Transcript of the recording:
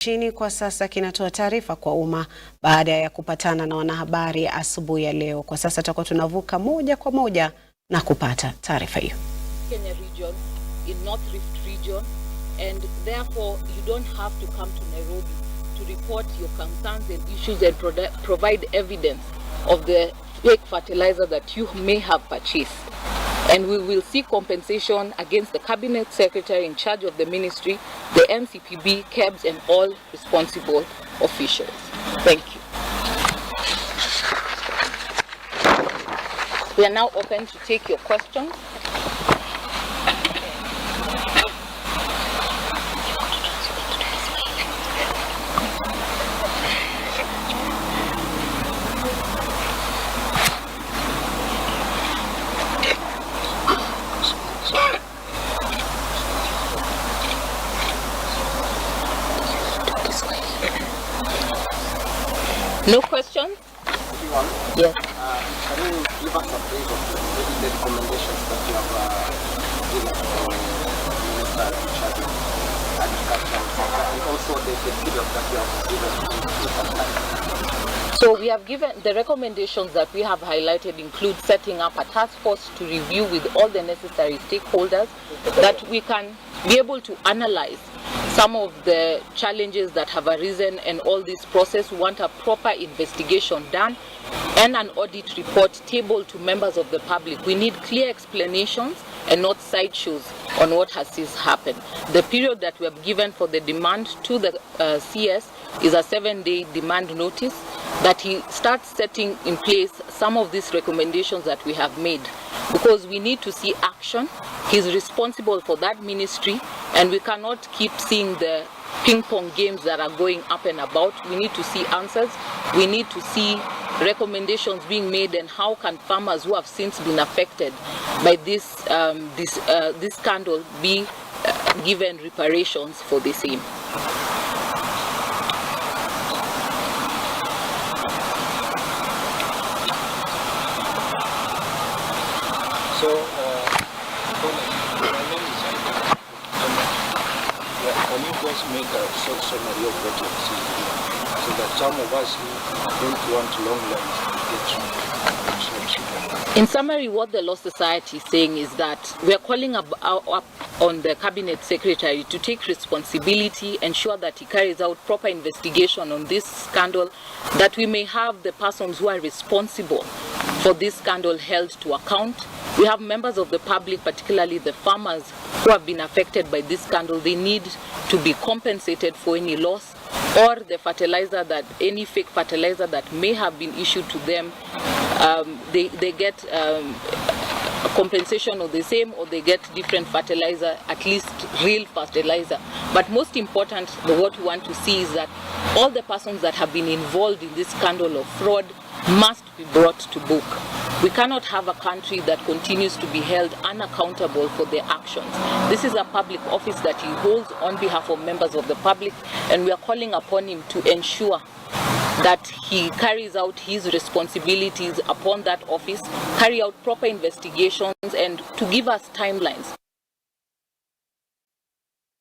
Nchini kwa sasa kinatoa taarifa kwa umma baada ya kupatana na wanahabari asubuhi ya leo. Kwa sasa tutakuwa tunavuka moja kwa moja na kupata taarifa hiyo. Kenya region, in North Rift region, and therefore you don't have to come to Nairobi to report your concerns and issues and provide evidence of the fake fertilizer that you may have purchased. And we will seek compensation against the Cabinet Secretary in charge of the ministry, the NCPB, KEBS, and all responsible officials. Thank you. We are now open to take your questions. No questions? Yes. Can you give us a brief of the recommendations that you have given for Minister in charge of Agriculture and also the period that you have given? So we have given the recommendations that we have highlighted include setting up a task force to review with all the necessary stakeholders that we can be able to analyze some of the challenges that have arisen and all this process. We want a proper investigation done and an audit report tabled to members of the public. We need clear explanations and not sideshows on what has since happened. The period that we have given for the demand to the CS is a 7-day demand notice, that he starts setting in place some of these recommendations that we have made, because we need to see action. He's responsible for that ministry, and we cannot keep seeing the ping-pong games that are going up and about. We need to see answers. We need to see recommendations being made, and how can farmers who have since been affected by this scandal be given reparations for the same. So, my name is can you just make a short summary of what you have seen here, so that some of us who don't want long lines get. In summary, what the Law Society is saying is that we are calling up on the Cabinet Secretary to take responsibility, ensure that he carries out proper investigation on this scandal, that we may have the persons who are responsible for this scandal held to account. We have members of the public, particularly the farmers who have been affected by this scandal. They need to be compensated for any loss, or the fertilizer that, any fake fertilizer that may have been issued to them, they get compensation of the same, or they get different fertilizer, at least real fertilizer. But most important, what we want to see is that all the persons that have been involved in this scandal of fraud must be brought to book. We cannot have a country that continues to be held unaccountable for their actions. This is a public office that he holds on behalf of members of the public, and we are calling upon him to ensure that he carries out his responsibilities upon that office, carry out proper investigations, and to give us timelines